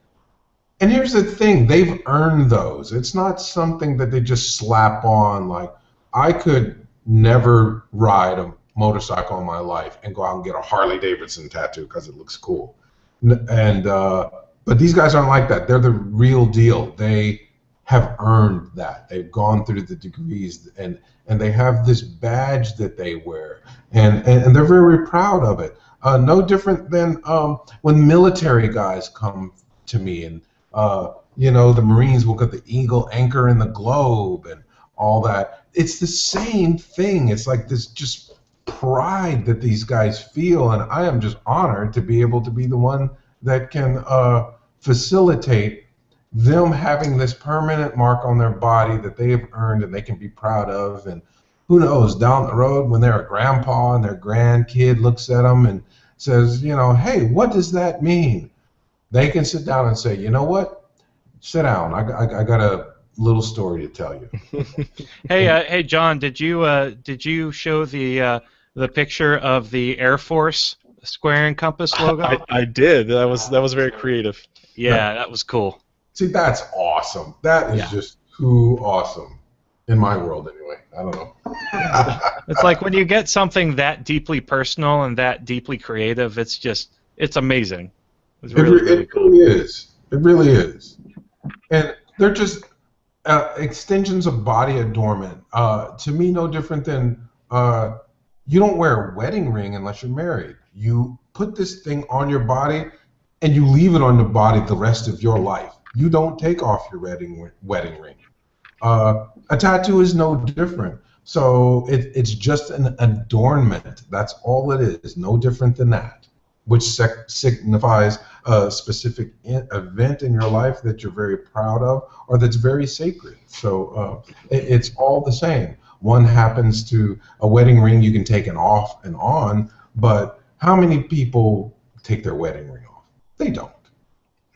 And here's the thing: they've earned those. It's not something that they just slap on. Like, I could never ride a motorcycle in my life and go out and get a Harley Davidson tattoo because it looks cool. But these guys aren't like that. They're the real deal. They have earned that. They've gone through the degrees, and they have this badge that they wear, and they're very proud of it. No different than when military guys come to me, and the Marines will get the eagle, anchor, and the globe, and all that. It's the same thing. It's like this just pride that these guys feel, and I am just honored to be able to be the one that can facilitate them having this permanent mark on their body that they have earned and they can be proud of. And who knows, down the road when they're a grandpa and their grandkid looks at them and says, hey, what does that mean? They can sit down and say, you know what? Sit down. I got a little story to tell you. hey, John, did you show the picture of the Air Force square and compass logo? I did. That was very creative. Yeah, that was cool. See, that's awesome. That is just too awesome. In my world, anyway. I don't know. It's like when you get something that deeply personal and that deeply creative, it's amazing. It's really cool. Really is. It really is. And they're just extensions of body adornment. To me, no different than you don't wear a wedding ring unless you're married. You put this thing on your body, and you leave it on the body the rest of your life. You don't take off your wedding ring. A tattoo is no different. So it's just an adornment. That's all it is. No different than that, which signifies a specific event in your life that you're very proud of or that's very sacred. So it's all the same. One happens to a wedding ring you can take it off and on, but how many people take their wedding ring off? They don't.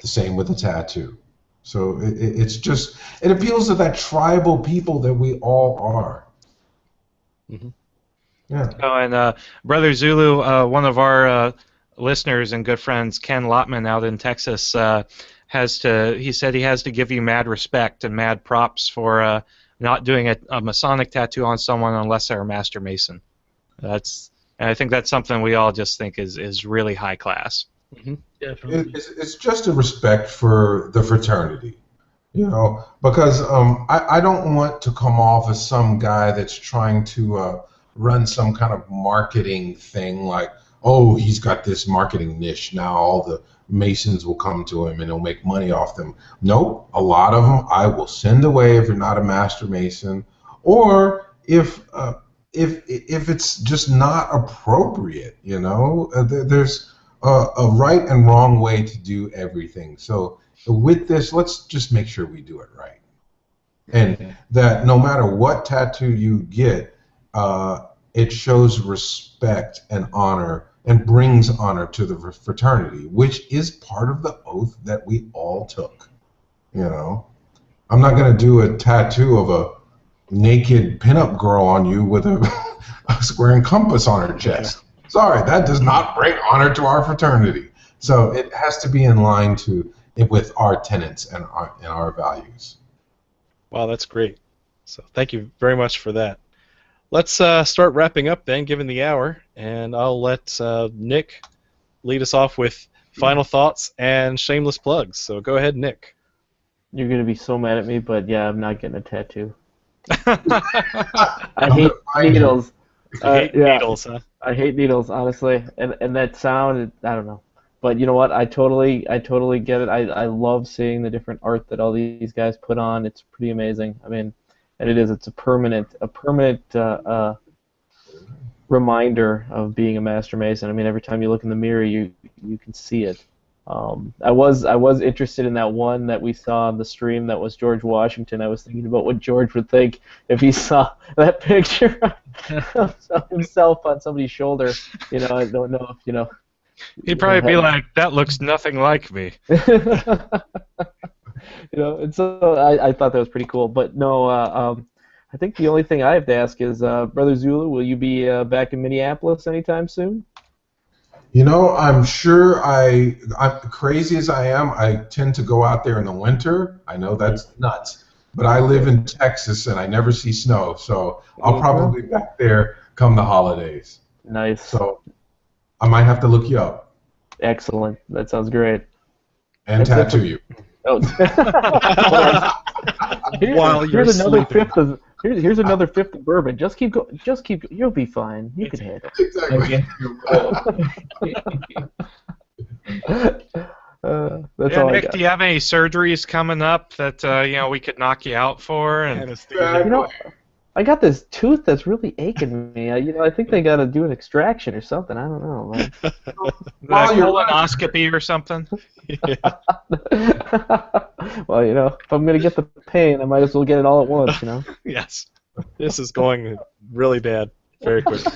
The same with a tattoo. So it appeals to that tribal people that we all are. Mm-hmm. Yeah. Oh, and Brother Zulu, one of our listeners and good friends, Ken Lotman out in Texas, he said he has to give you mad respect and mad props for not doing a Masonic tattoo on someone unless they're a Master Mason. And I think that's something we all just think is really high class. Mm-hmm. Definitely. It's just a respect for the fraternity, because I don't want to come off as some guy that's trying to run some kind of marketing thing like, oh, he's got this marketing niche. Now all the Masons will come to him and he'll make money off them. Nope, a lot of them I will send away if you're not a Master Mason, or if it's just not appropriate. There's a right and wrong way to do everything. So with this, let's just make sure we do it right. And that no matter what tattoo you get, it shows respect and honor and brings honor to the fraternity, which is part of the oath that we all took. You know, I'm not going to do a tattoo of a naked pinup girl on you with a square and compass on her chest. Sorry, that does not bring honor to our fraternity. So it has to be in line with our tenets and our values. Wow, that's great. So thank you very much for that. Let's start wrapping up then, given the hour, and I'll let Nick lead us off with final thoughts and shameless plugs. So go ahead, Nick. You're gonna be so mad at me, but yeah, I'm not getting a tattoo. I hate needles. Needles, huh? I hate needles, honestly, and that sound, I don't know. But you know what? I totally get it. I love seeing the different art that all these guys put on. It's pretty amazing. I mean, and it's a permanent reminder of being a Master Mason. I mean, every time you look in the mirror, you can see it. I was interested in that one that we saw on the stream that was George Washington. I was thinking about what George would think if he saw that picture of himself on somebody's shoulder. You know, I don't know if you know. He'd probably be like, "That looks nothing like me." You know, and so I thought that was pretty cool. But no, I think the only thing I have to ask is, Brother Zulu, will you be back in Minneapolis anytime soon? You know, I'm sure I'm crazy as I am, I tend to go out there in the winter. I know that's nuts. But I live in Texas and I never see snow, so I'll probably be back there come the holidays. Nice. So I might have to look you up. Excellent. That sounds great. And tattoo you. Oh. While you're here's another sleeping. here's another fifth of bourbon. Just keep you'll be fine. You can handle it. Exactly. That's all I Nick, got. do you have any surgeries coming up that we could knock you out for? And You know, I got this tooth that's really aching me. I think they got to do an extraction or something. I don't know. like colonoscopy or something? Well, if I'm gonna get the pain, I might as well get it all at once. Yes. This is going really bad very quickly.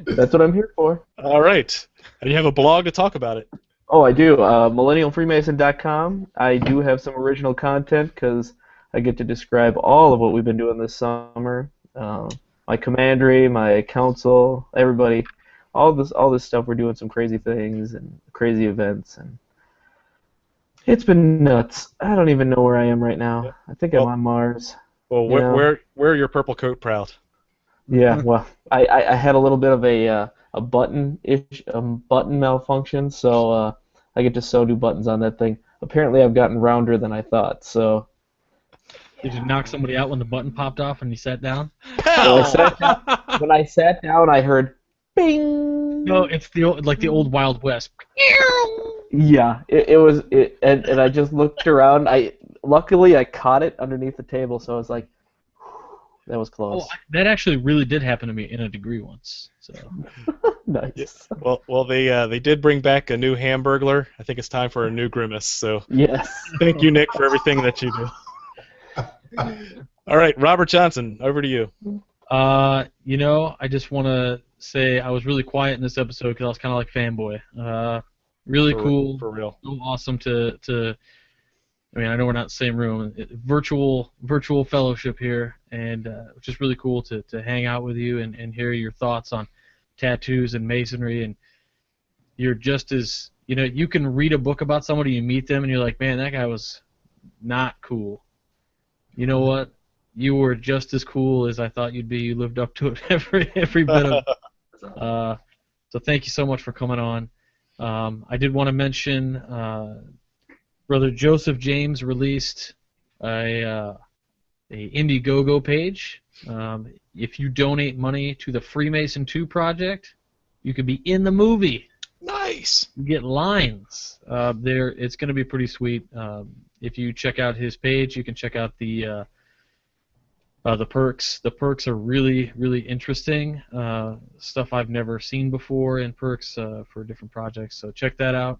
That's what I'm here for. All right. And you have a blog to talk about it. Oh, I do. MillennialFreemason.com. I do have some original content because I get to describe all of what we've been doing this summer. My commandery, my council, everybody, all this stuff. We're doing some crazy things and crazy events, and it's been nuts. I don't even know where I am right now. I think I'm on Mars. Well, wear your purple coat proud. Yeah. Well, I had a little bit of a button malfunction, so I get to sew new buttons on that thing. Apparently, I've gotten rounder than I thought. So. Did you knock somebody out when the button popped off and you sat down? When I sat down, I heard bing. No, it's the old Wild West. Yeah, it was, and I just looked around. Luckily I caught it underneath the table, so I was like, that was close. Oh, that actually really did happen to me in a degree once. So. Nice. Well, they did bring back a new Hamburglar. I think it's time for a new Grimace. So yes. Thank you, Nick, for everything that you do. All right, Robert Johnson, over to you. I just want to say I was really quiet in this episode because I was kind of like fanboy. Really cool. For real. So awesome to. I mean, I know we're not in the same room. Virtual fellowship here, and it's just really cool to hang out with you and hear your thoughts on tattoos and masonry. And you're just as you can read a book about somebody, you meet them, and you're like, man, that guy was not cool. You know what? You were just as cool as I thought you'd be. You lived up to it every bit of it. So thank you so much for coming on. I did want to mention Brother Joseph James released a Indiegogo page. If you donate money to the Freemason 2 project, you could be in the movie. Nice. You get lines. It's going to be pretty sweet. If you check out his page, you can check out the perks. The perks are really, really interesting. Stuff I've never seen before in perks for different projects. So check that out.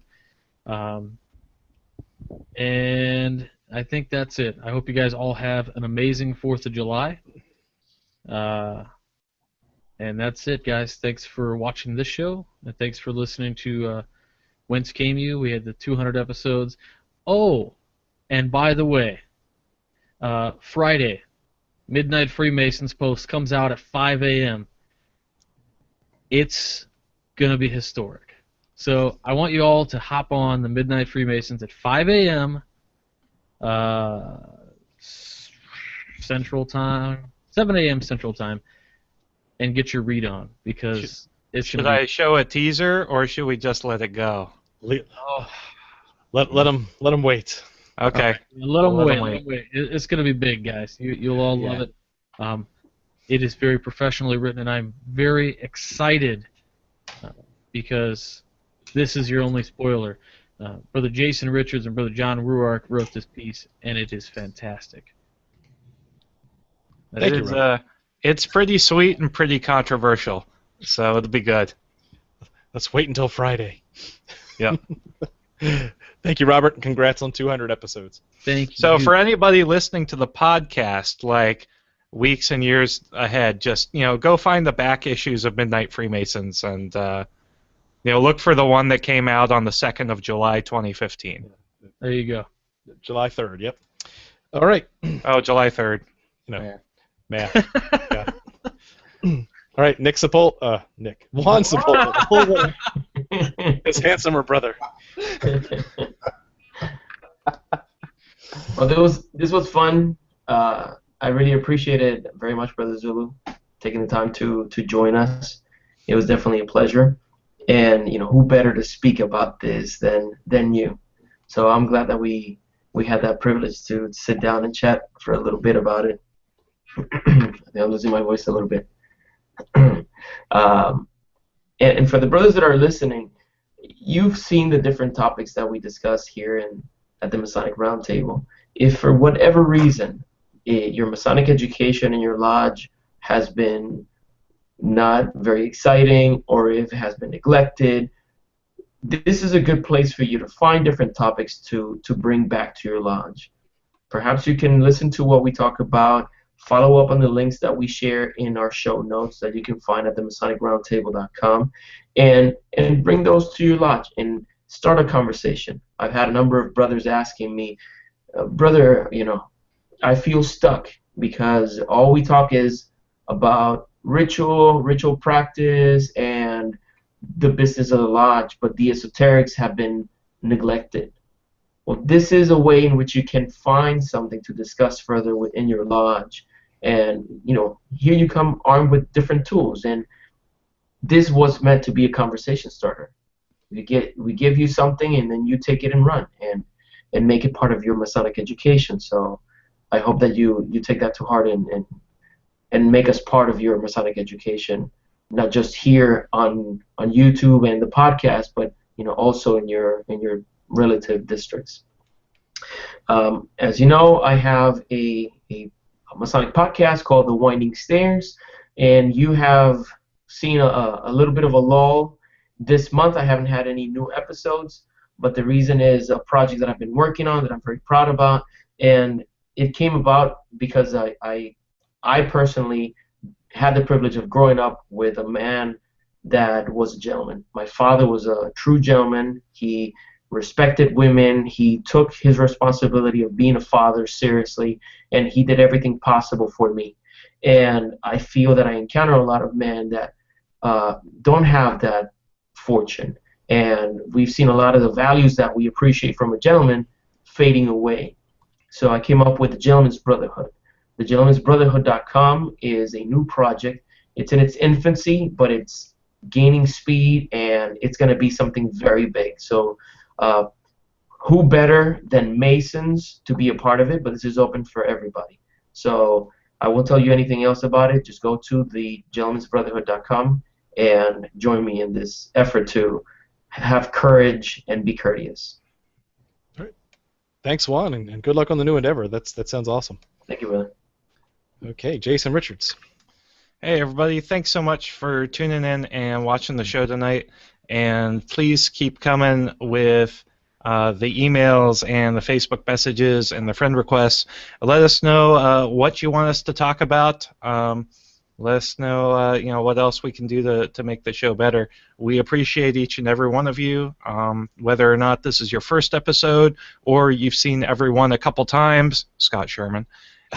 And I think that's it. I hope you guys all have an amazing 4th of July. And that's it, guys. Thanks for watching this show, and thanks for listening to Whence Came You. We had the 200 episodes. Oh, and by the way, Friday, Midnight Freemasons Post comes out at 5 a.m. It's going to be historic. So I want you all to hop on the Midnight Freemasons at 5 a.m. Central Time, 7 a.m. Central Time, and get your read on, because it's Should I show a teaser, or should we just let it go? Let them wait. Okay. Let them Let 'em wait. wait. It's going to be big, guys. You'll all love it. It is very professionally written, and I'm very excited because this is your only spoiler. Brother Jason Richards and Brother John Ruark wrote this piece, and it is fantastic. Thank you, Robert. It's pretty sweet and pretty controversial, so it'll be good. Let's wait until Friday. Yep. Thank you, Robert, and congrats on 200 episodes. Thank you. So for anybody listening to the podcast, like weeks and years ahead, just go find the back issues of Midnight Freemasons and look for the one that came out on the 2nd of July 2015. There you go. July 3rd, yep. All right. Oh, July 3rd. Math. Yeah. All right, Juan Sepulveda. His handsomer brother. Well, this was fun. I really appreciated very much, Brother Zulu, taking the time to join us. It was definitely a pleasure. And who better to speak about this than you? So I'm glad that we had that privilege to sit down and chat for a little bit about it. I think I'm losing my voice a little bit. And for the brothers that are listening, you've seen the different topics that we discuss here at the Masonic Roundtable. If for whatever reason your Masonic education in your lodge has been not very exciting, or if it has been neglected, this is a good place for you to find different topics to bring back to your lodge. Perhaps you can listen to what we talk about, follow up on the links that we share in our show notes that you can find at theMasonicRoundtable.com, and bring those to your lodge and start a conversation. I've had a number of brothers asking me, brother, I feel stuck because all we talk is about ritual practice and the business of the lodge, but the esoterics have been neglected. Well, this is a way in which you can find something to discuss further within your lodge. And, here you come armed with different tools. And this was meant to be a conversation starter. We give you something, and then you take it and run and make it part of your Masonic education. So I hope that you take that to heart and make us part of your Masonic education, not just here on YouTube and the podcast, but also in your relative districts. As you know, I have a Masonic podcast called The Winding Stairs, and you have seen a little bit of a lull. This month I haven't had any new episodes, but the reason is a project that I've been working on that I'm very proud about, and it came about because I personally had the privilege of growing up with a man that was a gentleman. My father was a true gentleman. He respected women. He took his responsibility of being a father seriously, and he did everything possible for me. And I feel that I encounter a lot of men that don't have that fortune. And we've seen a lot of the values that we appreciate from a gentleman fading away. So I came up with the Gentleman's Brotherhood. The Gentleman'sBrotherhood.com is a new project. It's in its infancy, but it's gaining speed, and it's going to be something very big. So who better than Masons to be a part of it, but this is open for everybody. So I won't tell you anything else about it. Just go to the Gentleman'sBrotherhood.com and join me in this effort to have courage and be courteous. All right. Thanks, Juan, and good luck on the new endeavor. That sounds awesome. Thank you, brother. Okay, Jason Richards. Hey, everybody. Thanks so much for tuning in and watching the show tonight. And please keep coming with the emails and the Facebook messages and the friend requests. Let us know what you want us to talk about. Let us know, what else we can do to make the show better. We appreciate each and every one of you, whether or not this is your first episode or you've seen every one a couple times. Scott Sherman.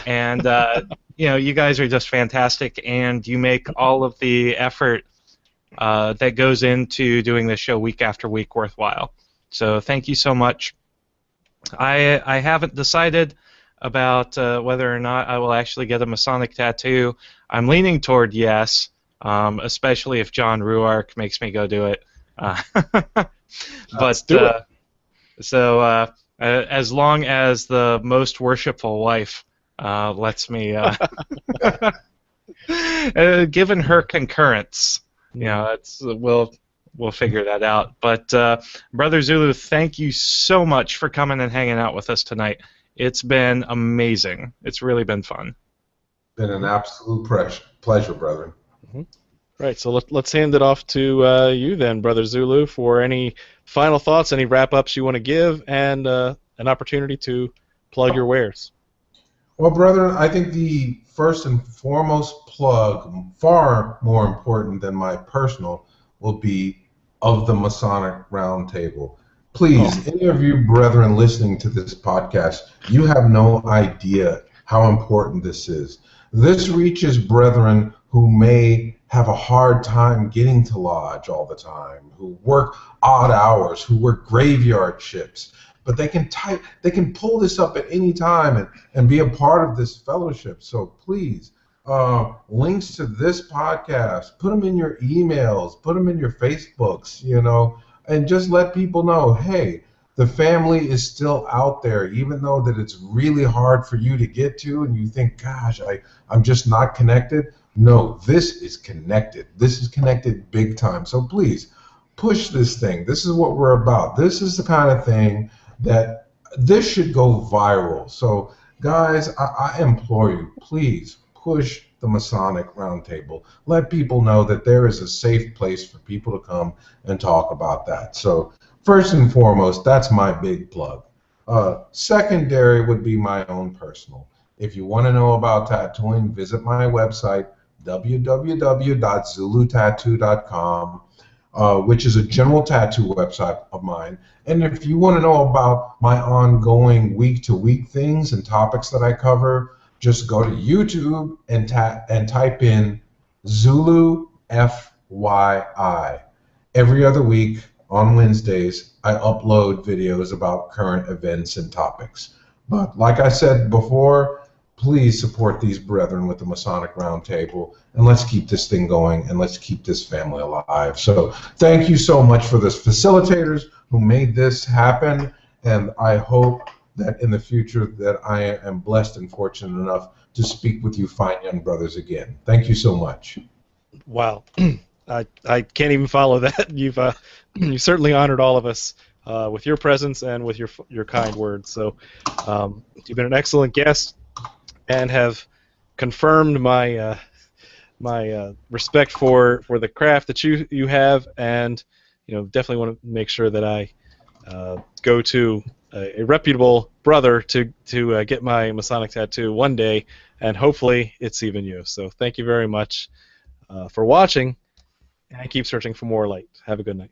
And, you guys are just fantastic, and you make all of the effort that goes into doing this show week after week worthwhile. So thank you so much. I haven't decided about whether or not I will actually get a Masonic tattoo. I'm leaning toward yes, especially if John Ruark makes me go do it. Let's do it. So as long as the most worshipful wife lets me, given her concurrence, we'll figure that out. But Brother Zulu, thank you so much for coming and hanging out with us tonight. It's been amazing. It's really been fun. Been an absolute pleasure, brethren. Mm-hmm. Right, so let's hand it off to you then, Brother Zulu, for any final thoughts, any wrap-ups you want to give, and an opportunity to plug your wares. Well, brethren, I think the first and foremost plug, far more important than my personal, will be of the Masonic Roundtable. Please, any of you brethren listening to this podcast, you have no idea how important this is. This reaches brethren who may have a hard time getting to lodge all the time, who work odd hours, who work graveyard shifts, but they can pull this up at any time and be a part of this fellowship. So please, links to this podcast, put them in your emails, put them in your Facebooks, and just let people know, hey, the family is still out there, even though that it's really hard for you to get to, and you think, gosh, I'm just not connected. No, this is connected. This is connected big time. So please, push this thing. This is what we're about. This is the kind of thing that this should go viral. So guys, I implore you, please push the Masonic Roundtable. Let people know that there is a safe place for people to come and talk about that. So first and foremost, that's my big plug. Secondary would be my own personal. If you want to know about tattooing, visit my website, www.zulutattoo.com, which is a general tattoo website of mine. And if you want to know about my ongoing week-to-week things and topics that I cover, just go to YouTube and type in Zulu FYI. Every other week on Wednesdays, I upload videos about current events and topics. But like I said before, please support these brethren with the Masonic Roundtable, and let's keep this thing going, and let's keep this family alive. So thank you so much for the facilitators who made this happen, and I hope that in the future that I am blessed and fortunate enough to speak with you fine young brothers again. Thank you so much. Wow. I can't even follow that. You've certainly honored all of us with your presence and with your kind words. So you've been an excellent guest and have confirmed my my respect for the craft that you have, and definitely want to make sure that I go to a reputable brother to get my Masonic tattoo one day, and hopefully it's even you. So thank you very much for watching, and keep searching for more light. Have a good night.